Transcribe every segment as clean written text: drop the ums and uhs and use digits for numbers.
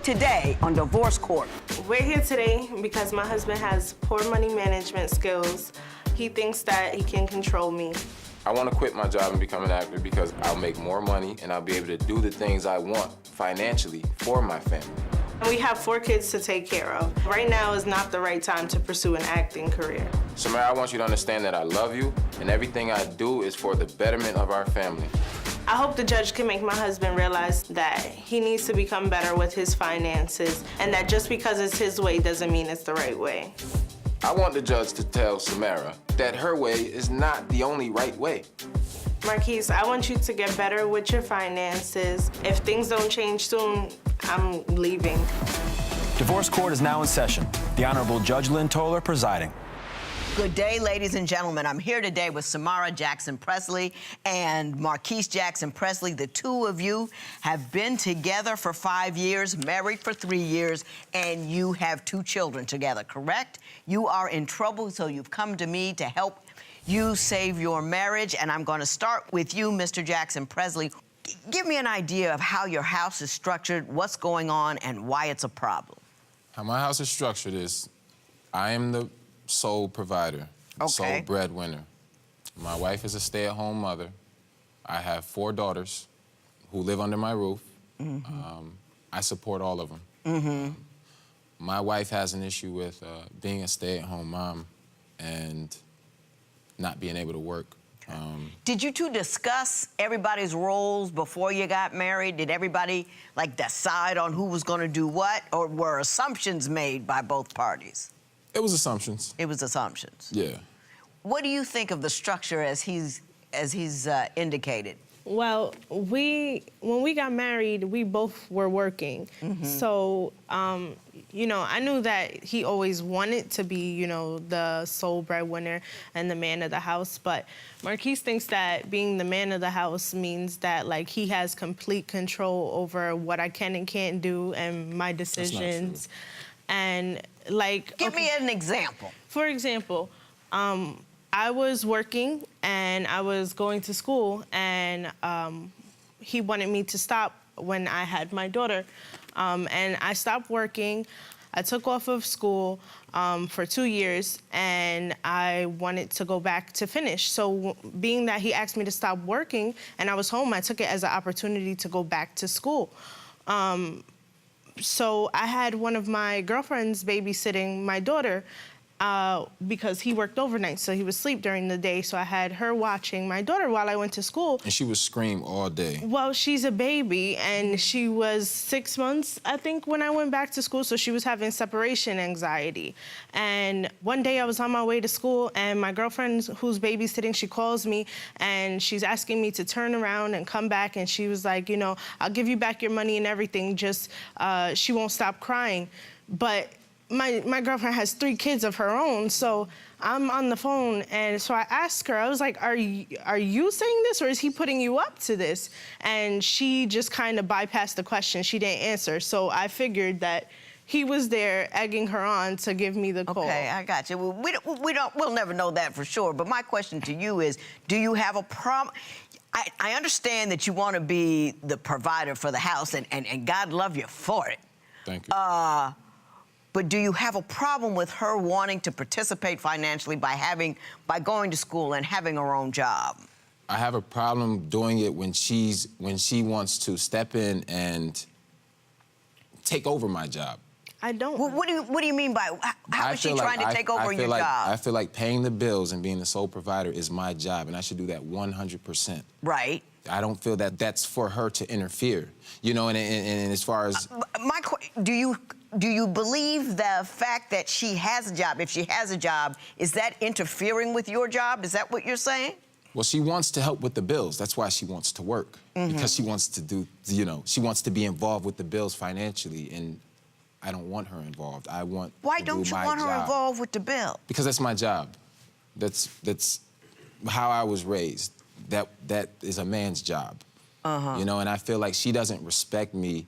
today on Divorce Court. We're here today because my husband has poor money management skills. He thinks that he can control me. I want to quit my job and become an actor because I'll make more money and I'll be able to do the things I want financially for my family. We have 4 kids to take care of. Right now is not the right time to pursue an acting career. Samara, I want you to understand that I love you and everything I do is for the betterment of our family. I hope the judge can make my husband realize that he needs to become better with his finances and that just because it's his way doesn't mean it's the right way. I want the judge to tell Samara that her way is not the only right way. Marquise, I want you to get better with your finances. If things don't change soon, I'm leaving. Divorce Court is now in session. The Honorable Judge Lynn Toler presiding. Good day, ladies and gentlemen. I'm here today with Samara Jackson Presley and Marquise Jackson Presley. The two of you have been together for 5 years, married for 3 years, and you have 2 children together, correct? You are in trouble, so you've come to me to help you save your marriage, and I'm going to start with you, Mr. Jackson Presley. Give me an idea of how your house is structured, what's going on, and why it's a problem. How my house is structured is I am the sole provider, sole breadwinner. My wife is a stay-at-home mother. I have 4 daughters who live under my roof. I support all of them. My wife has an issue with being a stay-at-home mom and not being able to work. Did you two discuss everybody's roles before you got married? Did everybody, like, decide on who was going to do what, or were assumptions made by both parties? It was assumptions. It was assumptions. Yeah. What do you think of the structure as he's indicated? Well, when we got married, we both were working. So, you know, I knew that he always wanted to be, you know, the sole breadwinner and the man of the house. But Marquise thinks that being the man of the house means that, like, he has complete control over what I can and can't do and my decisions. And, like... Give me an example. For example, I was working and I was going to school, and he wanted me to stop when I had my daughter. And I stopped working. I took off of school for 2 years, and I wanted to go back to finish. So being that he asked me to stop working and I was home, I took it as an opportunity to go back to school. So I had one of my girlfriends babysitting my daughter because he worked overnight, so he would sleep during the day. So I had her watching my daughter while I went to school. And she would scream all day. Well, she's a baby, and she was 6 months, I think, when I went back to school, so she was having separation anxiety. And one day I was on my way to school, and my girlfriend who's babysitting, she calls me, and she's asking me to turn around and come back, and she was like, you know, I'll give you back your money and everything, just she won't stop crying. But my girlfriend has 3 kids of her own, so I'm on the phone, and so I asked her, I was like, are you saying this, or is he putting you up to this? And she just kind of bypassed the question. She didn't answer, so I figured that he was there egging her on to give me the call. Okay, I got you. Well, we'll never know that for sure, but my question to you is, do you have a problem? I understand that you want to be the provider for the house, and God love you for it. Thank you. But do you have a problem with her wanting to participate financially by going to school and having her own job? I have a problem doing it when she wants to step in and take over my job. I don't. Well, what do you mean by how is she trying to take over your job? I feel like paying the bills and being the sole provider is my job, and I should do that 100%. Right. I don't feel that that's for her to interfere. You know, and as far as do you believe the fact that she has a job, if she has a job, is that interfering with your job? Is that what you're saying? Well, she wants to help with the bills. That's why she wants to work. Because she wants to do, you know, she wants to be involved with the bills financially, and I don't want her involved. I want Why don't you want her involved with the bill? Because that's my job. That's how I was raised. That is a man's job. You know, and I feel like she doesn't respect me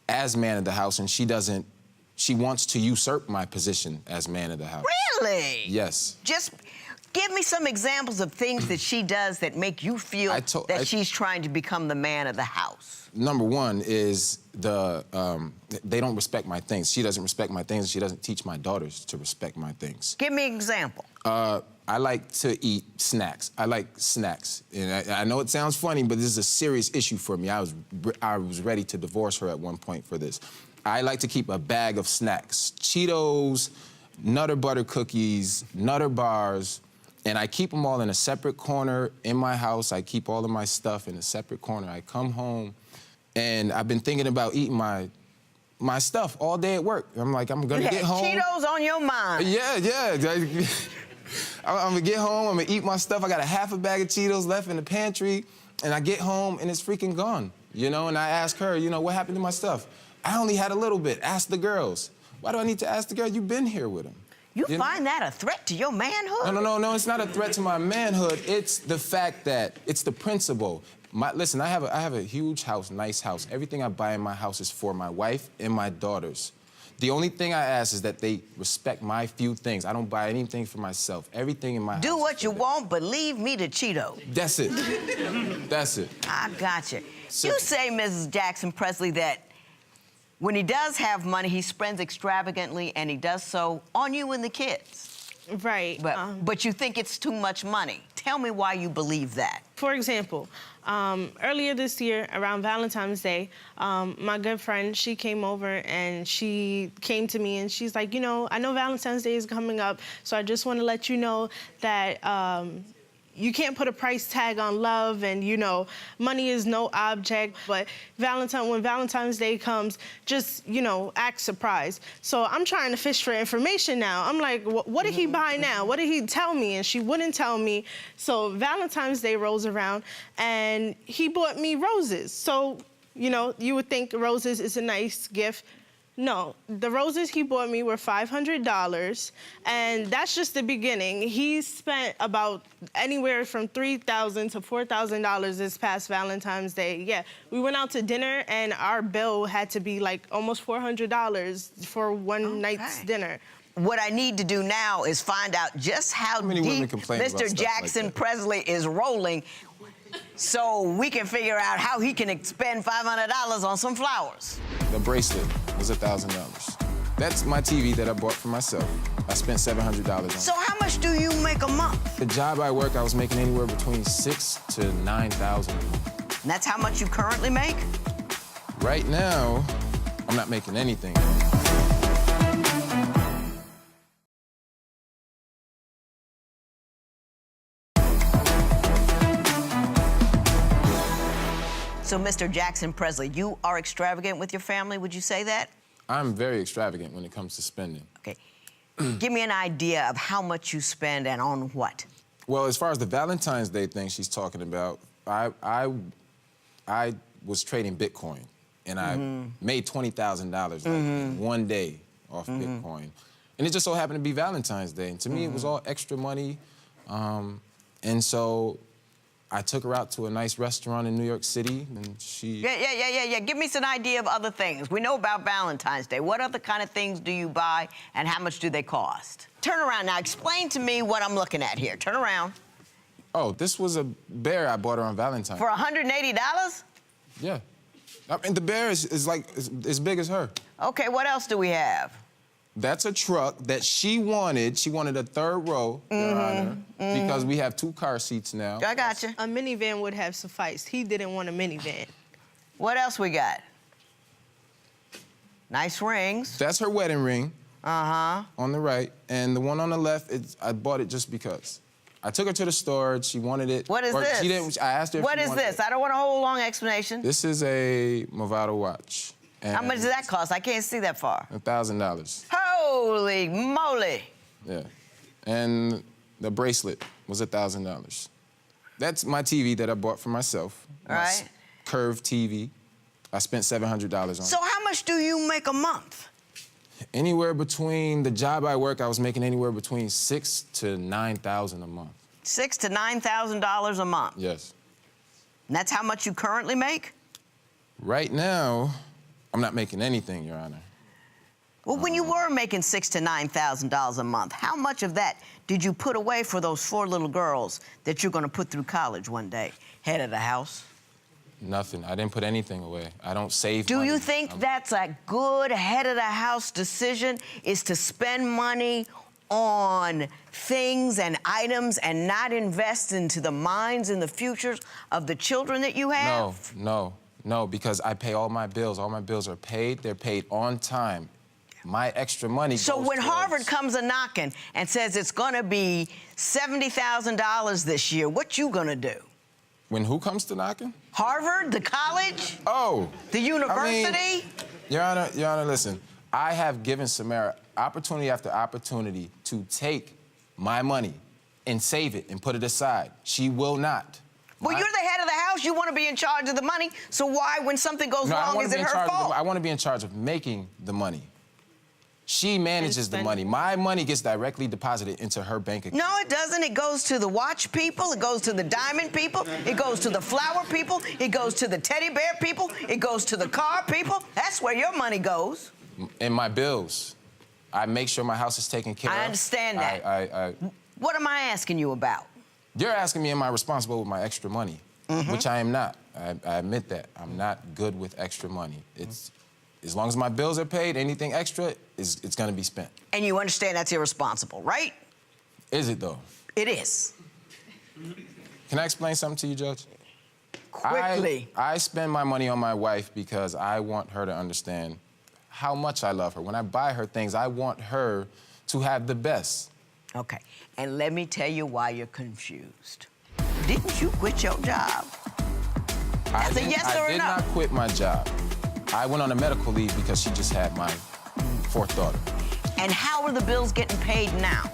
as man of the house, and she wants to usurp my position as man of the house. Really? Yes. Just give me some examples of things that she does that make you feel that she's trying to become the man of the house. Number one is they don't respect my things. She doesn't respect my things, and she doesn't teach my daughters to respect my things. Give me an example. I like to eat snacks. I like snacks. And I know it sounds funny, but this is a serious issue for me. I was ready to divorce her at one point for this. I like to keep a bag of snacks. Cheetos, Nutter Butter cookies, Nutter bars, and I keep them all in a separate corner in my house. I keep all of my stuff in a separate corner. I come home, and I've been thinking about eating my stuff all day at work. I'm like, I'm gonna get home. Cheetos on your mind. Yeah. I'm gonna get home, I'm gonna eat my stuff. I got a half a bag of Cheetos left in the pantry, and I get home and it's freaking gone, you know? And I ask her, you know, what happened to my stuff? I only had a little bit. Ask the girls. Why do I need to ask the girls? You've been here with them. You find that a threat to your manhood? No, it's not a threat to my manhood. It's the fact that, it's the principle. Listen, I have a huge house, nice house. Everything I buy in my house is for my wife and my daughters. The only thing I ask is that they respect my few things. I don't buy anything for myself. Everything in my house. Do what you want, but leave me the Cheetos. That's it. That's it. I got you. So, you say, Mrs. Jackson Presley, that when he does have money, he spends extravagantly, and he does so on you and the kids. Right. But you think it's too much money. Tell me why you believe that. For example, earlier this year, around Valentine's Day, my good friend, she came over and she came to me and she's like, you know, I know Valentine's Day is coming up, so I just want to let you know that you can't put a price tag on love, and, you know, money is no object, but when Valentine's Day comes, just, you know, act surprised. So I'm trying to fish for information now. I'm like, what did he buy now? What did he tell me? And she wouldn't tell me. So Valentine's Day rolls around, and he bought me roses. So, you know, you would think roses is a nice gift. No, the roses he bought me were $500, and that's just the beginning. He spent about anywhere from $3,000 to $4,000 this past Valentine's Day. Yeah, we went out to dinner, and our bill had to be like almost $400 for one night's dinner. What I need to do now is find out just how deep Mr. Jackson Presley is rolling, so we can figure out how he can spend $500 on some flowers. The bracelet was $1,000. That's my TV that I bought for myself. I spent $700 on it. So how much do you make a month? The job I work, I was making anywhere between $6,000 to $9,000 a month. And that's how much you currently make? Right now, I'm not making anything. So, Mr. Jackson Presley, you are extravagant with your family, would you say that? I'm very extravagant when it comes to spending. Okay. Give me an idea of how much you spend and on what. Well, as far as the Valentine's Day thing she's talking about, I was trading Bitcoin, and I made $20,000 like in one day off Bitcoin. And it just so happened to be Valentine's Day, and to me it was all extra money. And so I took her out to a nice restaurant in New York City, and she... Yeah. Give me some idea of other things. We know about Valentine's Day. What other kind of things do you buy, and how much do they cost? Turn around now. Explain to me what I'm looking at here. Turn around. Oh, this was a bear I bought her on Valentine's. For $180? Yeah. I mean, the bear is like as big as her. Okay, what else do we have? That's a truck that she wanted. She wanted a third row, Your Honor, because we have 2 car seats now. I got you. A minivan would have sufficed. He didn't want a minivan. What else we got? Nice rings. That's her wedding ring. Uh-huh. On the right. And the one on the left, I bought it just because. I took her to the store. She wanted it. What is this? She didn't. I asked her if What she is wanted this? it. I don't want a whole long explanation. This is a Movado watch. How much does that cost? I can't see that far. $1,000. Holy moly. Yeah. And the bracelet was $1,000. That's my TV that I bought for myself. All right. Curved TV. I spent $700 on it. So how much do you make a month? Anywhere between, the job I work, I was making anywhere between $6,000 to $9,000 a month. $6,000 to $9,000 a month? Yes. And that's how much you currently make? Right now, I'm not making anything, Your Honor. Well, when you were making $6,000 to $9,000 a month, how much of that did you put away for those 4 little girls that you're going to put through college one day? Head of the house? Nothing. I didn't put anything away. I don't save Do money. you think that's a good head-of-the-house decision, is to spend money on things and items and not invest into the minds and the futures of the children that you have? No, because I pay all my bills. All my bills are paid. They're paid on time. My extra money So goes when towards... Harvard comes a-knocking and says it's gonna be $70,000 this year, what you gonna do? When who comes to knocking? Harvard, the college, Oh. the university? I mean, Your Honor, listen. I have given Samara opportunity after opportunity to take my money and save it and put it aside. She will not. Well, you're the head of the house. You want to be in charge of the money. So why, when something goes wrong, is it her fault? I want to be in charge of making the money. She manages the money. My money gets directly deposited into her bank account. No, it doesn't. It goes to the watch people. It goes to the diamond people. It goes to the flower people. It goes to the teddy bear people. It goes to the car people. That's where your money goes. In my bills. I make sure my house is taken care of. I understand that. What am I asking you about? You're asking me, am I responsible with my extra money? Which I am not. I admit that. I'm not good with extra money. It's, as long as my bills are paid, anything extra, it's gonna be spent. And you understand that's irresponsible, right? Is it, though? It is. Can I explain something to you, Judge? Quickly. I spend my money on my wife because I want her to understand how much I love her. When I buy her things, I want her to have the best. Okay, and let me tell you why you're confused. Didn't you quit your job? That's a yes or a no. I did not quit my job. I went on a medical leave because she just had my fourth daughter. And how are the bills getting paid now?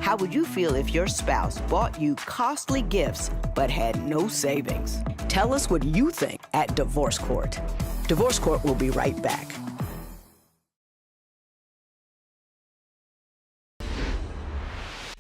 How would you feel if your spouse bought you costly gifts but had no savings? Tell us what you think at Divorce Court. Divorce Court will be right back.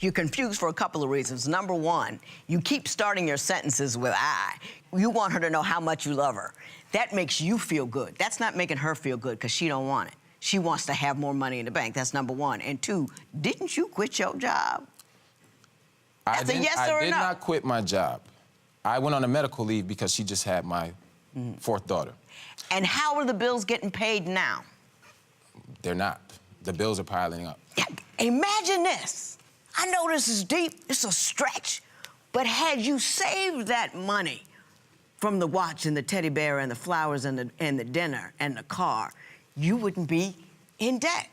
You're confused for a couple of reasons. Number one, you keep starting your sentences with I. You want her to know how much you love her. That makes you feel good. That's not making her feel good because she don't want it. She wants to have more money in the bank. That's number one. And two, didn't you quit your job? That's a yes or a no. I did not quit my job. I went on a medical leave because she just had my fourth daughter. And how are the bills getting paid now? They're not. The bills are piling up. Yeah, imagine this. I know this is deep, it's a stretch, but had you saved that money from the watch and the teddy bear and the flowers and the dinner and the car, you wouldn't be in debt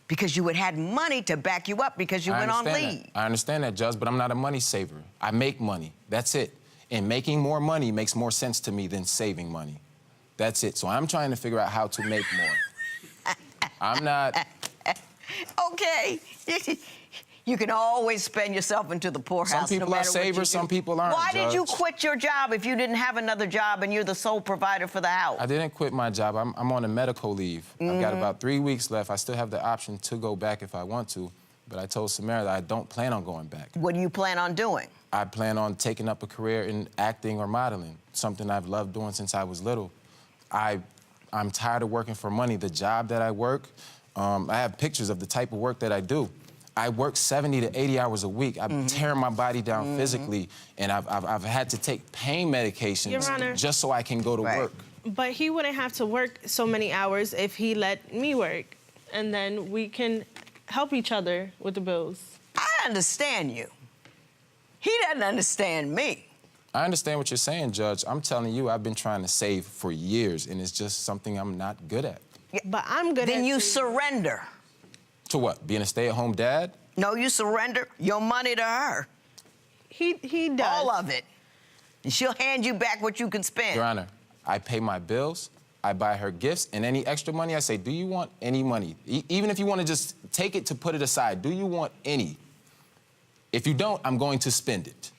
because you would have had money to back you up because you went on leave. I understand that, Judge, but I'm not a money saver. I make money. That's it. And making more money makes more sense to me than saving money. That's it. So I'm trying to figure out how to make more. I'm not... Okay. You can always spend yourself into the poorhouse. Some people are savers, some people aren't. Why Judge. did you quit your job if you didn't have another job and you're the sole provider for the house? I didn't quit my job. I'm on a medical leave. I've got about 3 weeks left. I still have the option to go back if I want to, but I told Samara that I don't plan on going back. What do you plan on doing? I plan on taking up a career in acting or modeling, something I've loved doing since I was little. I'm tired of working for money. The job that I work, I have pictures of the type of work that I do. I work 70 to 80 hours a week. I'm tearing my body down physically, and I've had to take pain medications Your Honor, just so I can go to work. But he wouldn't have to work so many hours if he let me work, and then we can help each other with the bills. I understand you. He doesn't understand me. I understand what you're saying, Judge. I'm telling you, I've been trying to save for years, and it's just something I'm not good at. Yeah, but I'm good at it. Then you surrender. To what? Being a stay-at-home dad? No, you surrender your money to her. He does. All of it. And she'll hand you back what you can spend. Your Honor, I pay my bills, I buy her gifts, and any extra money, I say, do you want any money? Even if you want to just take it to put it aside, do you want any? If you don't, I'm going to spend it.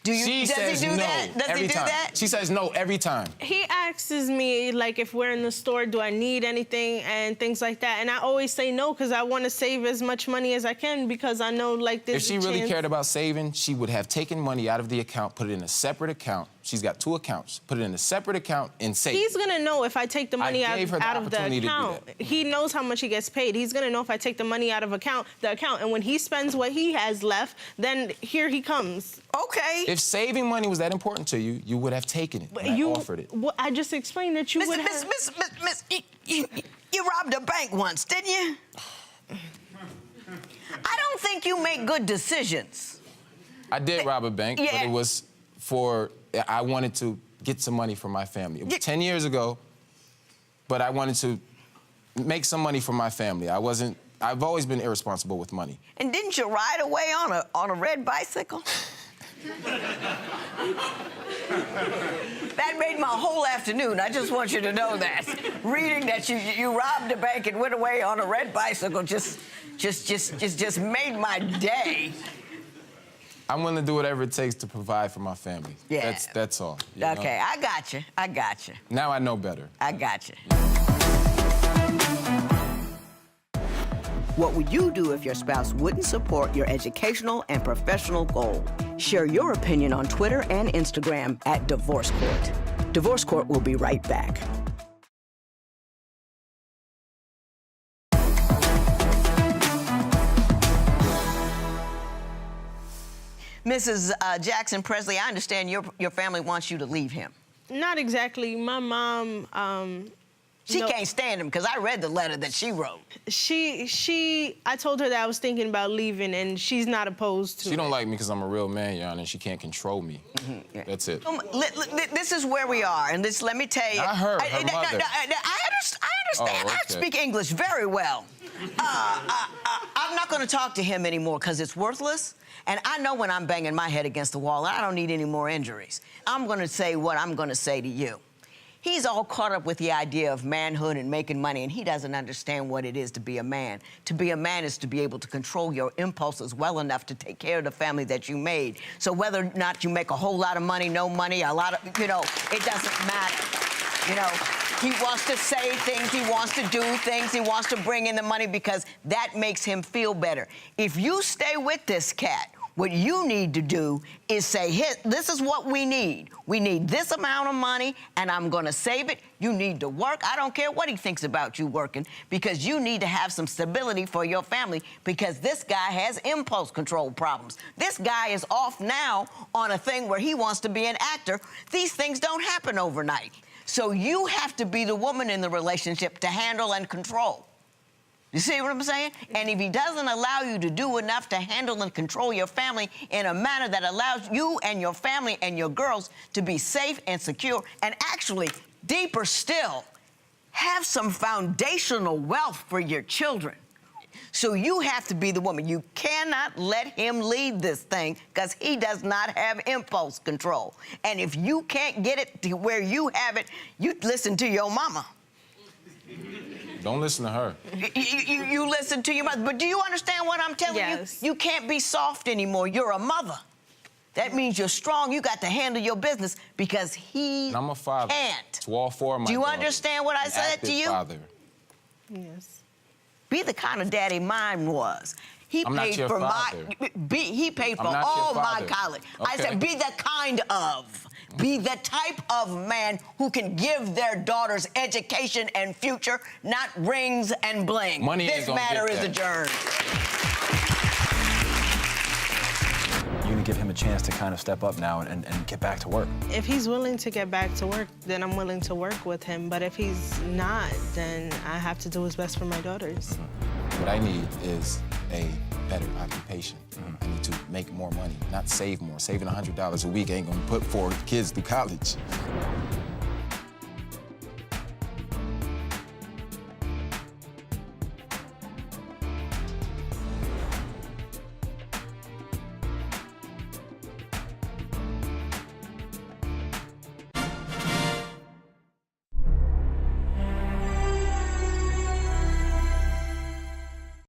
Does he do that? Does he do that? She says no every time. He asked asks me, like, if we're in the store, do I need anything and things like that. And I always say no, because I want to save as much money as I can, because I know, like, there's If she really cared about saving, she would have taken money out of the account, put it in a separate account. She's got 2 accounts. Put it in a separate account and save. He's gonna know if I take the money out of the account. He knows how much he gets paid. He's gonna know if I take the money out of the account. And when he spends what he has left, then here he comes. Okay. If saving money was that important to you, you would have taken it. And I offered it. Well, I just explained that you would have. Miss, you robbed a bank once, didn't you? I don't think you make good decisions. I did rob a bank, Yeah. but it was I wanted to get some money for my family. It was 10 years ago, but I wanted to make some money for my family. I've always been irresponsible with money. And didn't you ride away on a red bicycle? That made my whole afternoon. I just want you to know that. Reading that you robbed a bank and went away on a red bicycle just made my day. I'm willing to do whatever it takes to provide for my family. Yeah. That's all. Okay, I got you. Now I know better. I got you. What would you do if your spouse wouldn't support your educational and professional goal? Share your opinion on Twitter and Instagram at Divorce Court. Divorce Court will be right back. Mrs. Jackson Presley, I understand your family wants you to leave him. Not exactly. My mom, She can't stand him, because I read the letter that she wrote. I told her that I was thinking about leaving, and she's not opposed to it. She don't like me because I'm a real man, Your Honor, and she can't control me. Yeah. That's it. This is where we are, and let me tell you. Not her, her mother. I understand. Oh, okay. I speak English very well. I'm not going to talk to him anymore because it's worthless. And I know when I'm banging my head against the wall, I don't need any more injuries. I'm going to say what I'm going to say to you. He's all caught up with the idea of manhood and making money, and he doesn't understand what it is to be a man. To be a man is to be able to control your impulses well enough to take care of the family that you made. So whether or not you make a whole lot of money, no money, a lot of, it doesn't matter. He wants to say things, he wants to do things, he wants to bring in the money because that makes him feel better. If you stay with this cat, what you need to do is say, hey, this is what we need. We need this amount of money, and I'm going to save it. You need to work. I don't care what he thinks about you working, because you need to have some stability for your family, because this guy has impulse control problems. This guy is off now on a thing where he wants to be an actor. These things don't happen overnight. So you have to be the woman in the relationship to handle and control. You see what I'm saying? And if he doesn't allow you to do enough to handle and control your family in a manner that allows you and your family and your girls to be safe and secure, and actually, deeper still, have some foundational wealth for your children. So you have to be the woman. You cannot let him lead this thing, because he does not have impulse control. And if you can't get it to where you have it, you listen to your mama. Don't listen to her. You listen to your mother. But do you understand what I'm telling you? You can't be soft anymore. You're a mother. That means you're strong. You got to handle your business, because he And I'm a father can't. to all 4 of my Do you daughters. understand what I said to you? Father. Yes. Be the kind of daddy mine was. He I'm not paid your for father. he paid for I'm not all your my father. college. I Okay. said, be the kind of. Be the type of man who can give their daughters education and future, not rings and bling. Money ain't This gonna matter get is that. adjourned. You're gonna give him a chance to kind of step up now and get back to work. If he's willing to get back to work, then I'm willing to work with him. But if he's not, then I have to do what's best for my daughters. What I need is a better occupation. I need to make more money, not save more. Saving $100 a week ain't gonna put 4 kids through college.